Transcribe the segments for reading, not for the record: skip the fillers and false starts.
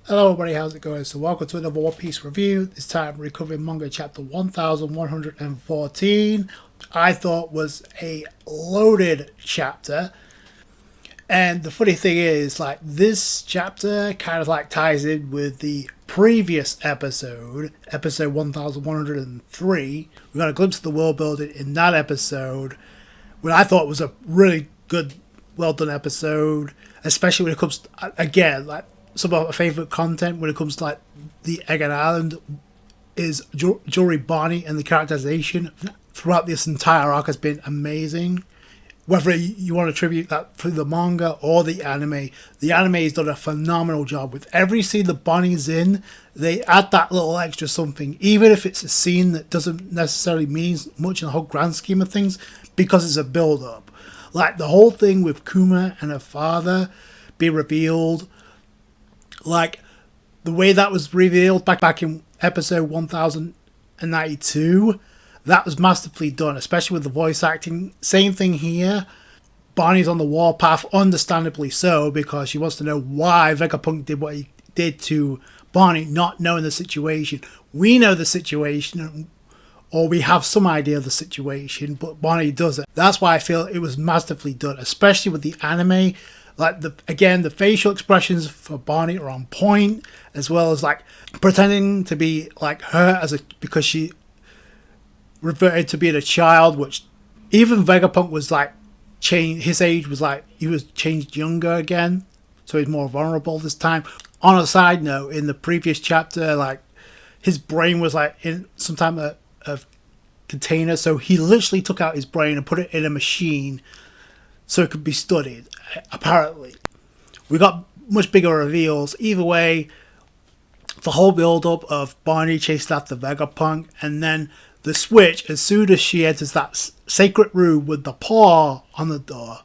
Hello everybody, how's it going? So welcome to another One Piece review. This time we're covering manga chapter 1114. I thought was a loaded chapter. And the funny thing is, like, this chapter kind of like ties in with the previous episode, episode 1103. We got a glimpse of the world building in that episode, what I thought was a really good, well done episode, especially when it comes to, again, like some of my favorite content when it comes to like the Egg Island is Joyboy and the characterization throughout this entire arc has been amazing. Whether you want to attribute that through the manga or the anime has done a phenomenal job. With every scene the Bonnie's in, they add that little extra something, even if it's a scene that doesn't necessarily mean much in the whole grand scheme of things, because it's a build-up. Like the whole thing with Kuma and her father being revealed, like the way that was revealed back in episode 1092, that was masterfully done, especially with the voice acting. Same thing here. Barney's on the warpath, understandably so, because she wants to know why Vegapunk did what he did to Barney, not knowing the situation. We know the situation, or we have some idea of the situation, but Barney doesn't. That's why I feel it was masterfully done, especially with the anime. Like the facial expressions for Barney are on point, as well as like pretending to be like her because she reverted to being a child, which even Vegapunk was like changed. His age was like he was changed younger again, so he's more vulnerable this time. On a side note, in the previous chapter, like his brain was like in some type of container, so he literally took out his brain and put it in a machine so it could be studied. Apparently, we got much bigger reveals. Either way, the whole build-up of Barney chasing after Vegapunk, and then the switch as soon as she enters that sacred room with the paw on the door.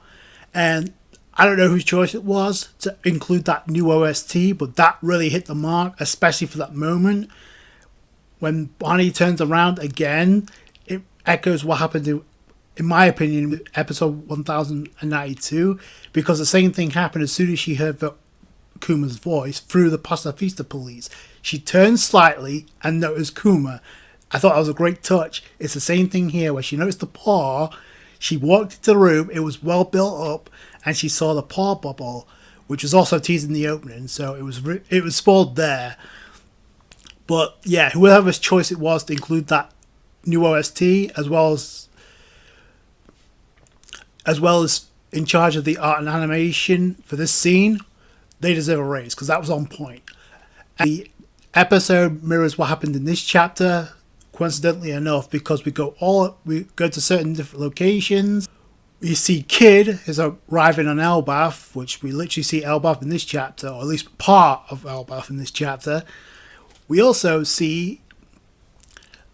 And I don't know whose choice it was to include that new OST, but that really hit the mark, especially for that moment. When Barney turns around again, it echoes what happened to, in my opinion, episode 1092, because the same thing happened as soon as she heard Kuma's voice through the Pacifista police. She turned slightly and noticed Kuma. I thought that was a great touch. It's the same thing here where she noticed the paw. She walked into the room. It was well built up, and she saw the paw bubble, which was also teased in the opening. So it was spoiled there. But yeah, whoever's choice it was to include that new OST as well as in charge of the art and animation for this scene, they deserve a raise because that was on point. And the episode mirrors what happened in this chapter, coincidentally enough, because we go to certain different locations. We see Kid is arriving on Elbaf, which we literally see Elbaf in this chapter, or at least part of Elbaf in this chapter. We also see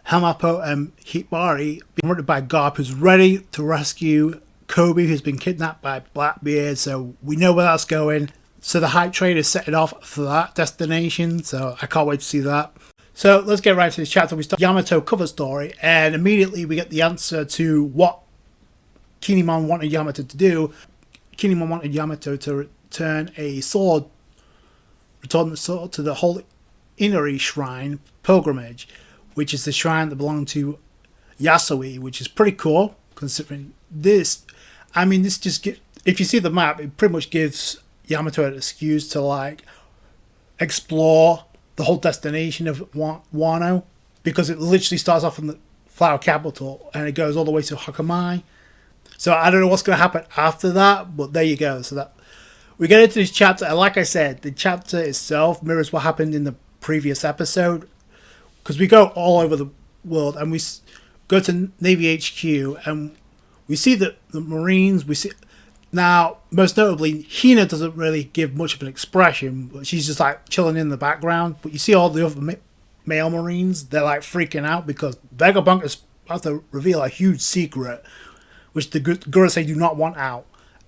Hamapo and Hibari being hunted by Garp, who's ready to rescue Kobe, who's been kidnapped by Blackbeard, so we know where that's going. So the hype train is setting off for that destination, so I can't wait to see that. So let's get right to this chapter. We start Yamato cover story, and immediately we get the answer to what Kinemon wanted Yamato to do. Kinemon wanted Yamato to return the sword to the Holy Inari Shrine pilgrimage, which is the shrine that belonged to Yasui, which is pretty cool considering this. I mean, this just if you see the map, it pretty much gives Yamato an excuse to like explore the whole destination of Wano, because it literally starts off in the Flower Capital and it goes all the way to Hakamai. So I don't know what's going to happen after that, but there you go. So that we get into this chapter, and like I said, the chapter itself mirrors what happened in the previous episode, because we go all over the world and we go to Navy HQ and we see the Marines. We see now, most notably, Hina doesn't really give much of an expression, but she's just like chilling in the background. But you see all the other male Marines, they're like freaking out because Vegapunk is about to reveal a huge secret, which the Gurusei do not want out,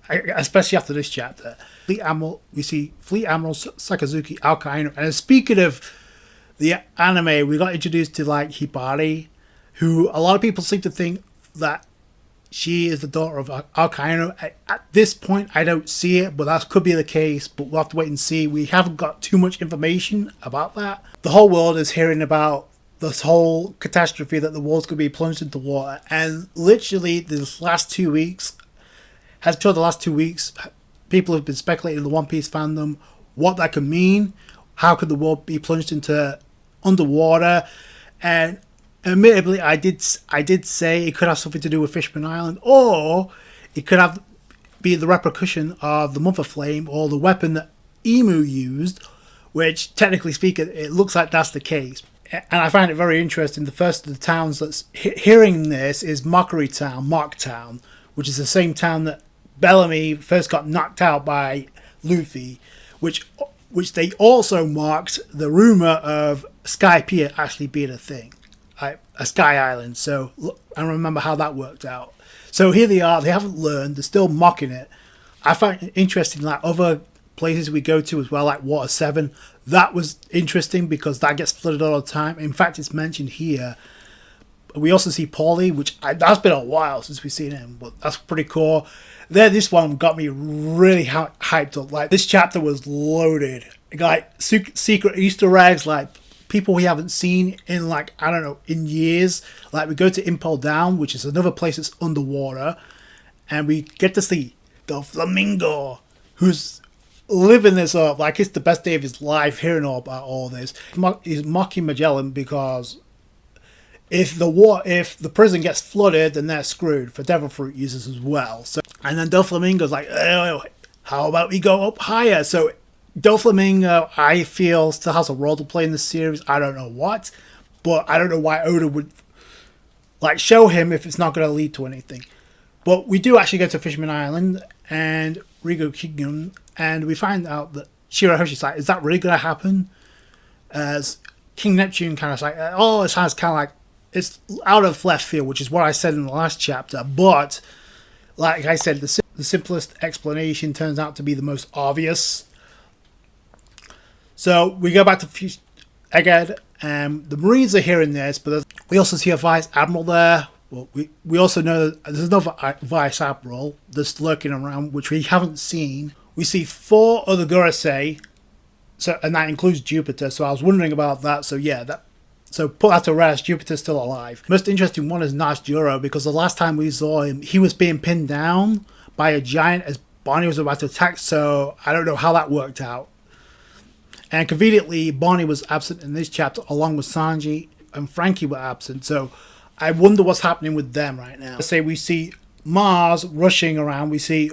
especially after this chapter. We see Fleet Admiral Sakazuki Alkaino. And speaking of the anime, we got introduced to like Hibari, who a lot of people seem to think that she is the daughter of Arcano. At this point, I don't see it, but that could be the case. But we'll have to wait and see. We haven't got too much information about that. The whole world is hearing about this whole catastrophe that the world's going to be plunged into water. And literally, this last 2 weeks, people have been speculating in the One Piece fandom what that could mean. How could the world be plunged into underwater? And admittedly, I did say it could have something to do with Fishman Island, or it could be the repercussion of the Mother Flame or the weapon that Emu used, which technically speaking, it looks like that's the case. And I find it very interesting. The first of the towns that's hearing this is Mockery Town, Mocktown, which is the same town that Bellamy first got knocked out by Luffy, which they also marked the rumor of Sky Pier actually being a thing, a Sky Island. So I remember how that worked out. So here they are. They haven't learned. They're still mocking it. I find it interesting, like other places we go to as well, like Water 7. That was interesting because that gets flooded all the time. In fact, it's mentioned here. We also see Paulie, which that's been a while since we've seen him, but that's pretty cool. This one got me really hyped up. Like, this chapter was loaded. Like, secret Easter eggs, like people we haven't seen in, like, I don't know, in years. Like, we go to Impel Down, which is another place that's underwater, and we get to see the Flamingo, who's living this up like it's the best day of his life, hearing all about all this. He's mocking Magellan because if the prison gets flooded, then they're screwed for devil fruit users as well. So, and then Doflamingo's like, oh, how about we go up higher? So Doflamingo, I feel, still has a role to play in the series. I don't know what, but I don't know why Oda would like show him if it's not going to lead to anything. But we do actually go to Fishman Island and Rigo Kingdom, and we find out that Shirahoshi's like, is that really going to happen? As King Neptune kind of like, oh, it sounds kind of like it's out of left field, which is what I said in the last chapter. But like I said, the simplest explanation turns out to be the most obvious. So we go back to again, the Marines are hearing this, but we also see a Vice Admiral there. Well, we also know that there's another Vice Admiral that's lurking around, which we haven't seen. We see 4 other Gurusei, and that includes Jupiter. So I was wondering about that. So yeah, so put that to rest. Jupiter's still alive. Most interesting one is Nash Juro, because the last time we saw him, he was being pinned down by a giant as Bonnie was about to attack. So I don't know how that worked out. And conveniently, Bonnie was absent in this chapter, along with Sanji and Frankie were absent. So I wonder what's happening with them right now. Let's say we see Mars rushing around. We see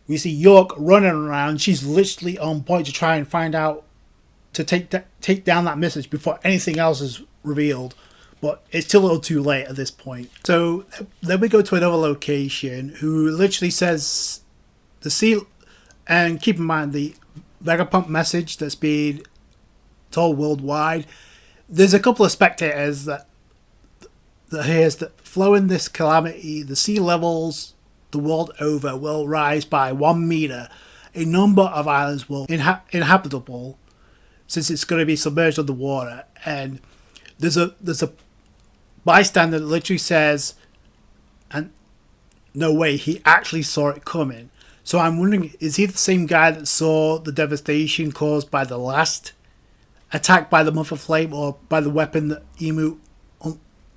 York running around. She's literally on point to try and find out, to take down that message before anything else is revealed. But it's still a little too late at this point. So then we go to another location who literally says the sea, and keep in mind the Vegapunk message that's being told worldwide. There's a couple of spectators that hears that following this calamity, the sea levels the world over will rise by 1 meter. A number of islands will inhabitable, since it's going to be submerged underwater. And there's a bystander that literally says, and no way, he actually saw it coming. So I'm wondering, is he the same guy that saw the devastation caused by the last attack by the Mother Flame, or by the weapon that Emu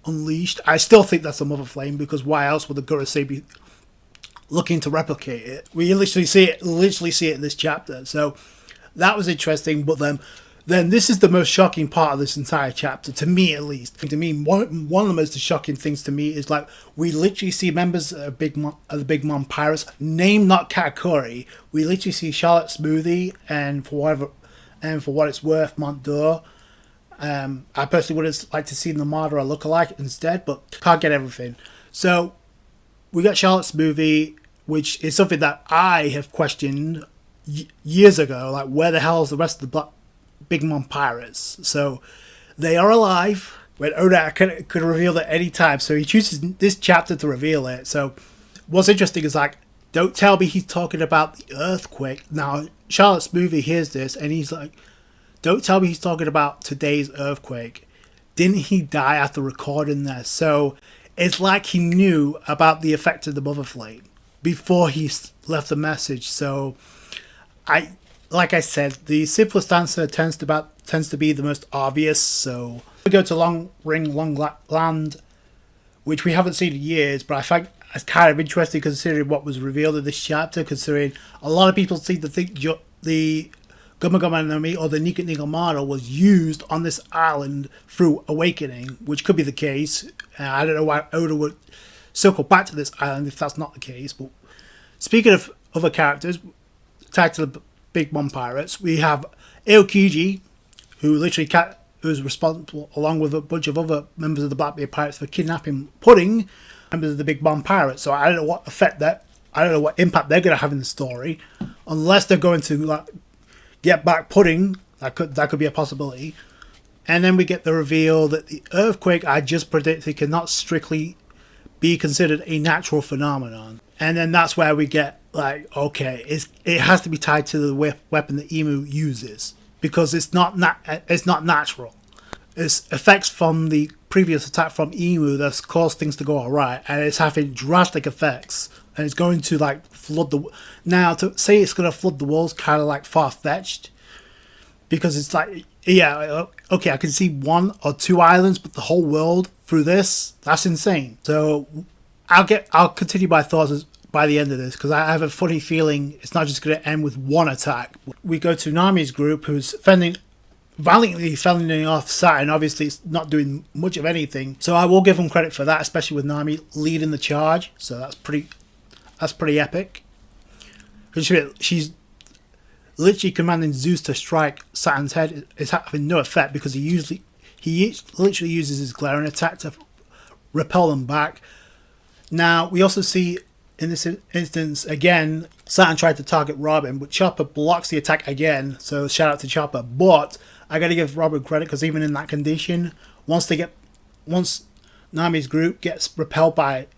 unleashed? I still think that's the Mother Flame, because why else would the Gurusei be looking to replicate it? We literally see it in this chapter. So that was interesting. But then this is the most shocking part of this entire chapter, to me at least. To me, one of the most shocking things to me is, like, we literally see members of the Big Mom Pirates, name not Katakuri. We literally see Charlotte Smoothie, and for what it's worth, Montdor. I personally would have liked to see the Madara lookalike instead, but can't get everything. So we got Charlotte Smoothie, which is something that I have questioned years ago. Like, where the hell is the rest of the Big Mom Pirates? So they are alive, when Oda could reveal that any time. So he chooses this chapter to reveal it. So what's interesting is, like, don't tell me he's talking about the earthquake. Now, Charlotte Smoothie hears this, and he's like, don't tell me he's talking about today's earthquake. Didn't he die after recording this? So it's like he knew about the effect of the mother flame before he left the message. So like I said, the simplest answer tends to be the most obvious. So we go to Long Ring Long Land, which we haven't seen in years, but I find it's kind of interesting considering what was revealed in this chapter. Considering a lot of people seem to think the Guma Guma no Mi or the Nika Nika model was used on this island through Awakening, which could be the case. I don't know why Oda would circle back to this island if that's not the case. But speaking of other characters tied to the Big Mom Pirates, we have Aokiji, who literally was responsible, along with a bunch of other members of the Blackbeard Pirates, for kidnapping Pudding, members of the Big Mom Pirates. So I don't know I don't know what impact they're going to have in the story, unless they're going to get back Pudding. That could be a possibility. And then we get the reveal that the earthquake I just predicted cannot strictly be considered a natural phenomenon. And then that's where we get okay, it has to be tied to the weapon that Emu uses, because it's not natural. It's effects from the previous attack from Emu that's caused things to go alright, and it's having drastic effects, and it's going to flood the. Now to say it's going to flood the world is kind of far fetched, because it's okay, I can see 1 or 2 islands, but the whole world through that's insane. So I'll continue my thoughts by the end of this, because I have a funny feeling it's not just going to end with 1 attack. We go to Nami's group, who's valiantly fending off Saturn. Obviously, it's not doing much of anything, so I will give them credit for that, especially with Nami leading the charge. So that's pretty epic. She's literally commanding Zeus to strike Saturn's head. It's having no effect because he literally uses his glaring attack to repel them back. Now we also see in this instance again, Saturn tried to target Robin, but Chopper blocks the attack again. So shout out to Chopper. But I gotta give Robin credit, because even in that condition, once Nami's group gets repelled by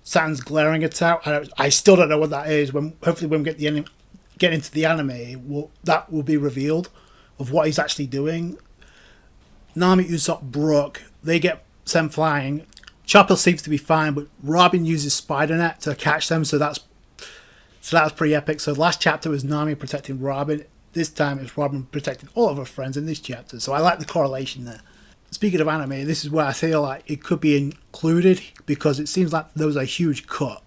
Saturn's glaring attack, I still don't know what that is. Hopefully when we get into the anime, that will be revealed of what he's actually doing. Nami, Usopp, Brook, they get sent flying. Chopper seems to be fine, but Robin uses Spider Net to catch them, so that was pretty epic. So last chapter was Nami protecting Robin. This time it's Robin protecting all of her friends in this chapter. So I like the correlation there. Speaking of anime, this is where I feel like it could be included, because it seems like there was a huge cut.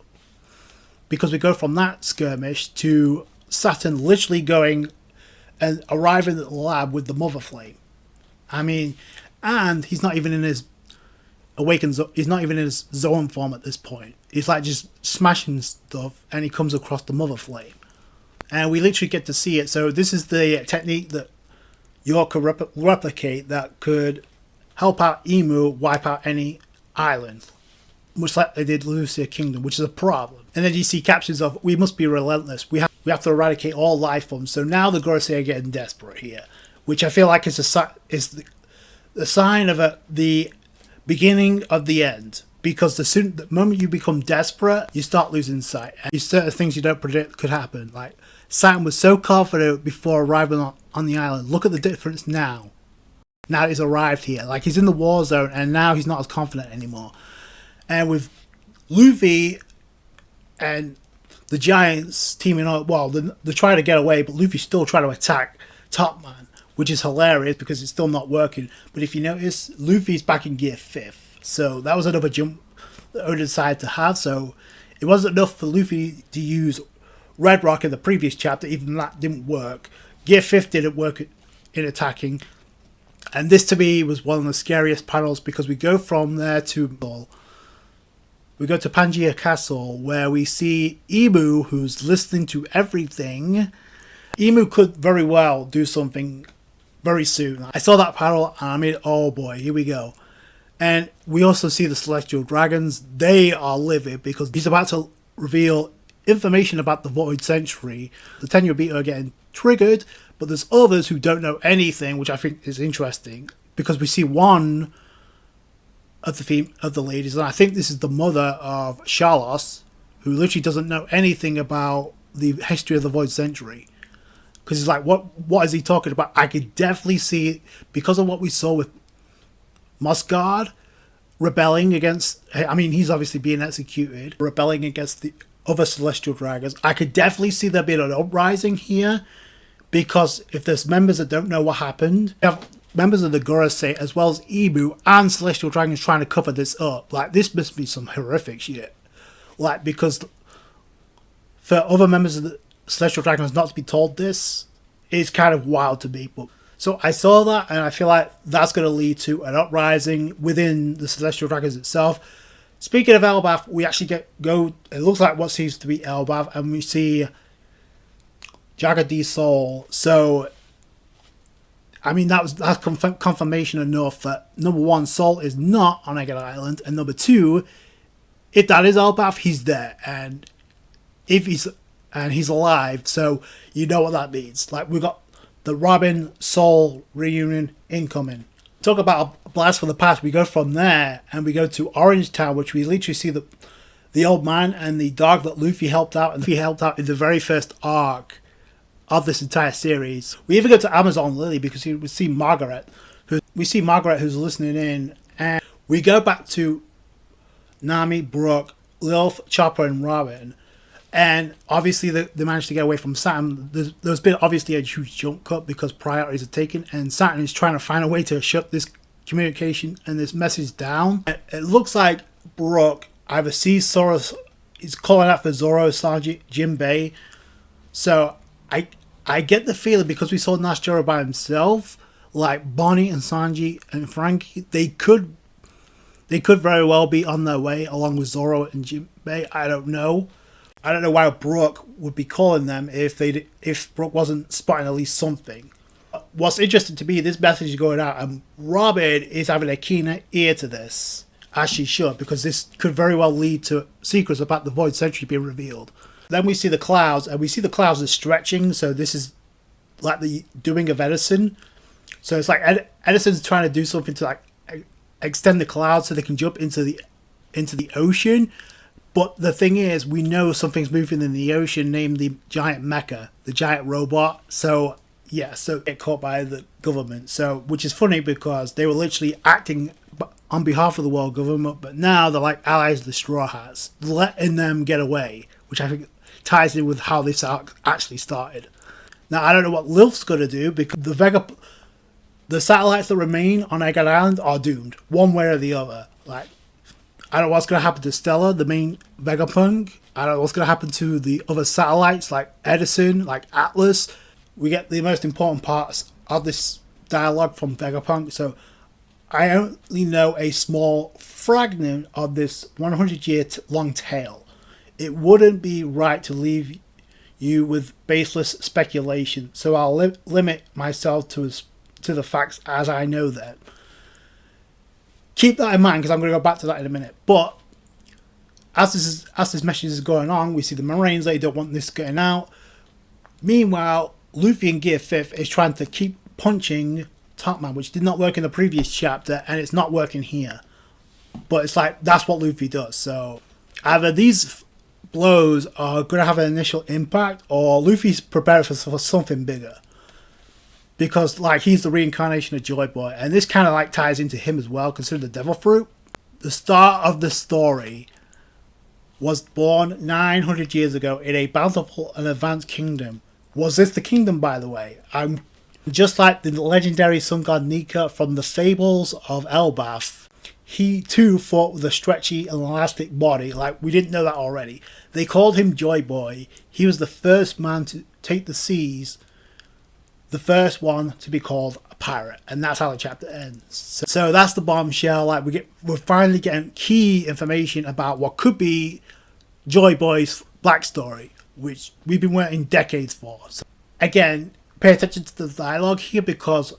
Because we go from that skirmish to Saturn literally going and arriving at the lab with the Mother Flame. I mean, and he's not even in his he's not even in his zone form at this point. He's just smashing stuff, and he comes across the Mother Flame, and we literally get to see it. So this is the technique that York could replicate, that could help out Emu wipe out any island, much like they did Lucia Kingdom, which is a problem. And then you see captions of, "We must be relentless. We have to eradicate all life forms." So now the Gorosei are getting desperate here, which I feel like is the sign of the beginning of the end, because the moment you become desperate, you start losing sight, and certain things you don't predict could happen. Saturn was so confident before arriving on the island. Look at the difference now. Now he's arrived here, he's in the war zone, and now he's not as confident anymore. And with Luffy and the Giants teaming up, they're trying to get away, but Luffy's still trying to attack Top Man, which is hilarious because it's still not working. But if you notice, Luffy's back in gear 5th. So that was another jump that Oda decided to have. So it wasn't enough for Luffy to use Red Rock in the previous chapter. Even that didn't work. Gear 5th didn't work in attacking. And this to me was one of the scariest panels, because we go from there to Pangaea Castle, where we see Emu, who's listening to everything. Emu could very well do something very soon. I saw that panel and I mean, oh boy, here we go. And we also see the Celestial Dragons. They are livid because he's about to reveal information about the Void Century. The Tenyo Beat are getting triggered, but there's others who don't know anything, which I think is interesting, because we see one of the ladies, and I think this is the mother of Charlos, who literally doesn't know anything about the history of the Void Century. Because he's like, what is he talking about? I could definitely see, because of what we saw with Musgard, rebelling against. I mean, he's obviously being executed, rebelling against the other celestial dragons. I could definitely see there being an uprising here, because if there's members that don't know what happened, you have members of the Gorosei as well as Ibu and celestial dragons trying to cover this up. Like, this must be some horrific shit. Like, because for other members of the celestial dragons not to be told this is kind of wild to me. But so I saw that, and I feel like that's going to lead to an uprising within the celestial dragons itself. Speaking of Elbaf, we actually go. It looks like what seems to be Elbaf, and we see Jagadi Soul. So, I mean, that's confirmation enough that number one, Soul is not on Egg Island, and number two, if that is Elbaf, he's there, and if he's alive, so you know what that means. Like, we got the Robin Soul reunion incoming. Talk about a blast from the past. We go from there and we go to Orange Town, which we literally see the old man and the dog that Luffy helped out, and Luffy helped out in the very first arc of this entire series. We even go to Amazon Lily because we see Margaret, who's listening in, and we go back to Nami, Brooke, Lilith, Chopper, and Robin. And obviously they managed to get away from Saturn. There's been obviously a huge jump cut because priorities are taken, and Saturn is trying to find a way to shut this communication and this message down. It looks like Brooke either sees Zoro, is calling out for Zoro, Sanji, Jinbei. So I get the feeling, because we saw Nash Joro by himself, like Bonnie and Sanji and Frankie, they could very well be on their way along with Zoro and Jinbei. I don't know. I don't know why Brooke would be calling them if Brooke wasn't spotting at least something. What's interesting to me, this message is going out, and Robin is having a keener ear to this, as she should, because this could very well lead to secrets about the Void Century being revealed. Then we see the clouds, and we see the clouds are stretching, so this is like the doing of Edison. So it's like Edison's trying to do something to like extend the clouds so they can jump into the ocean. But the thing is, we know something's moving in the ocean, named the giant mecha, the giant robot. So yeah, so get caught by the government. So, which is funny because they were literally acting on behalf of the world government, but now they're like allies of the Straw Hats, letting them get away, which I think ties in with how this arc actually started. Now, I don't know what Lilth's going to do, because the satellites that remain on Egg Island are doomed, one way or the other. Like, I don't know what's going to happen to Stella, the main Vegapunk. I don't know what's going to happen to the other satellites, like Edison, like Atlas. We get the most important parts of this dialogue from Vegapunk, so I only know a small fragment of this 100-year-long tale. It wouldn't be right to leave you with baseless speculation, so I'll limit myself to the facts as I know them. Keep that in mind, because I'm going to go back to that in a minute. But as this message is going on, we see the Marines, they don't want this getting out. Meanwhile, Luffy in Gear 5th is trying to keep punching Topman, which did not work in the previous chapter, and it's not working here. But it's like, that's what Luffy does. So either these blows are going to have an initial impact, or Luffy's prepared for something bigger. Because, like, he's the reincarnation of Joyboy, and this kind of, like, ties into him as well, considering the Devil Fruit. The start of the story was born 900 years ago in a bountiful and advanced kingdom. Was this the kingdom, by the way? I'm just like the legendary sun god Nika from the fables of Elbaf. He, too, fought with a stretchy and elastic body, like, we didn't know that already. They called him Joyboy. He was the first man to take the seas, the first one to be called a pirate, and that's how the chapter ends. So that's the bombshell. Like, we're finally getting key information about what could be Joyboy's backstory, which we've been waiting decades for. So again, pay attention to the dialogue here, because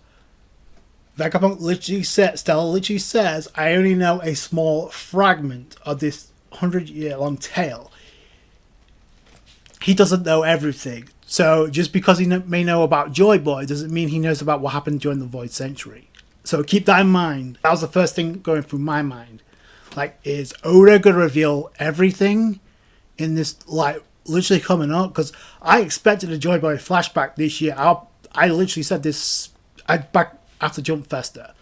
Vegapunk Stella literally says, I only know a small fragment of this 100-year-long tale. He doesn't know everything. So just because he may know about Joyboy doesn't mean he knows about what happened during the Void Century. So keep that in mind. That was the first thing going through my mind. Like, is Oda going to reveal everything in this, like, literally coming up? Because I expected a Joyboy flashback this year. I literally said this back after Jump Festa.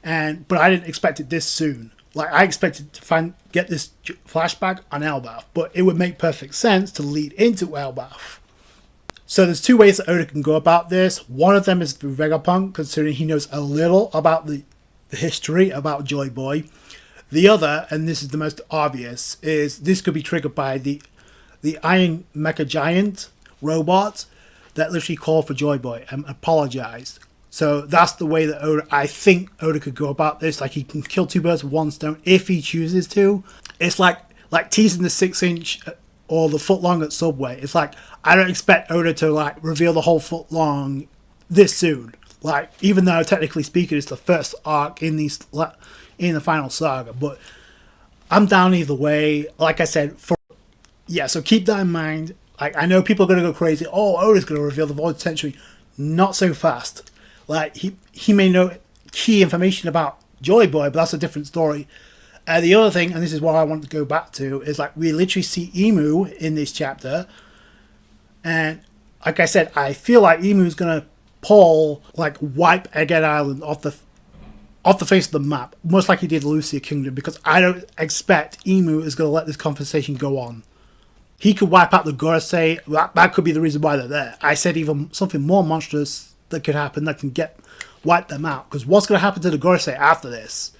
But I didn't expect it this soon. Like, I expected to get this flashback on Elbaf, but it would make perfect sense to lead into Elbaf. So there's two ways that Oda can go about this. One of them is through Vegapunk, considering he knows a little about the history about Joyboy. The other, and this is the most obvious, is this could be triggered by the Iron Mecha Giant robot that literally called for Joyboy and apologized. So that's the way that I think Oda could go about this. Like, he can kill two birds with one stone if he chooses to. It's like teasing the 6-inch or the foot long at Subway. It's like, I don't expect Oda to like reveal the whole foot long this soon. Like, even though technically speaking, it's the first arc in the final saga, but I'm down either way. Like I said, so keep that in mind. Like, I know people are gonna go crazy. Oh, Oda's gonna reveal the Void Century. Not so fast. Like, he may know key information about Joyboy, but that's a different story. The other thing, and this is what I want to go back to, is like we literally see Emu in this chapter, and like I said, I feel like Emu's gonna wipe Egghead Island off the face of the map, much like he did Lucia Kingdom, because I don't expect Emu is gonna let this conversation go on. He could wipe out the Gorosei. That could be the reason why they're there. I said even something more monstrous that could happen that can wipe them out. Because what's going to happen to the Gorosei after this?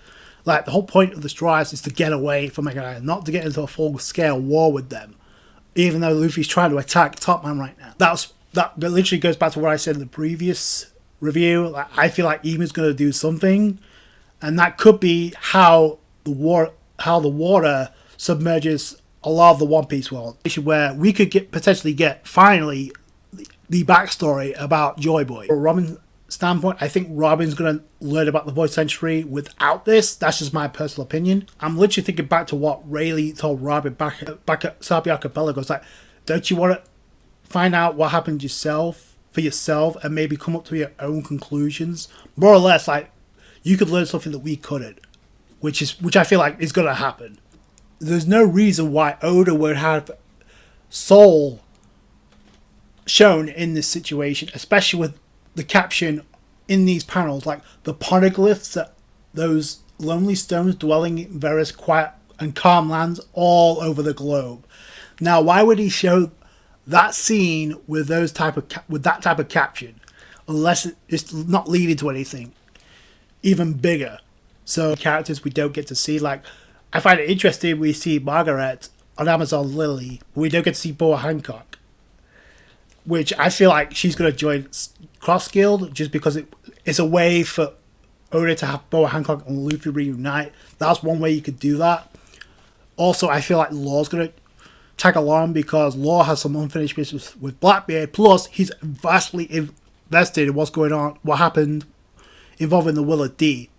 Like, the whole point of the Strides is to get away from Mega Island, not to get into a full-scale war with them. Even though Luffy's trying to attack Top Man right now. That literally goes back to what I said in the previous review. Like, I feel like Emu's going to do something, and that could be how the water submerges a lot of the One Piece world, where we could potentially get finally the backstory about Joyboy. From Robin's standpoint, I think Robin's going to learn about the Void Century without this. That's just my personal opinion. I'm literally thinking back to what Rayleigh told Robin back at Sabi Archipelago. It's like, don't you want to find out what happened for yourself and maybe come up to your own conclusions? More or less, like, you could learn something that we couldn't, which I feel like is going to happen. There's no reason why Oda would have Soul shown in this situation, especially with the caption in these panels, like the poneglyphs, that those lonely stones dwelling in various quiet and calm lands all over the globe. Now, why would he show that scene with that type of caption, unless it's not leading to anything even bigger? So characters we don't get to see, like, I find it interesting we see Margaret on Amazon Lily, but we don't get to see Boa Hancock, which I feel like she's going to join Cross Guild just because it's a way for Oda to have Boa Hancock and Luffy reunite. That's one way you could do that. Also, I feel like Law's going to tag along because Law has some unfinished business with Blackbeard, plus he's vastly invested in what's going on, what happened involving the Will of D.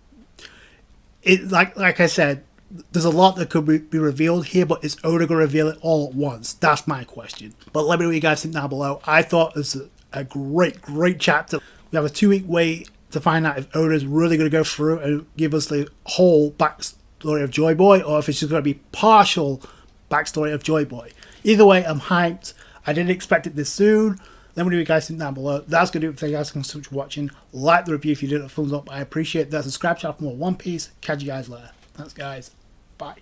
Like I said, there's a lot that could be revealed here, but is Oda going to reveal it all at once? That's my question. But let me know what you guys think down below. I thought this was a great chapter. We have a 2-week wait to find out if Oda's really going to go through and give us the whole backstory of Joyboy, or if it's just going to be partial backstory of Joyboy. Either way, I'm hyped. I didn't expect it this soon. Let me know what you guys think down below. That's going to do it for you guys. Thanks so much for watching. Like the review if you did, a thumbs up. I appreciate that. Subscribe to for more One Piece. Catch you guys later. Thanks, guys. Bye.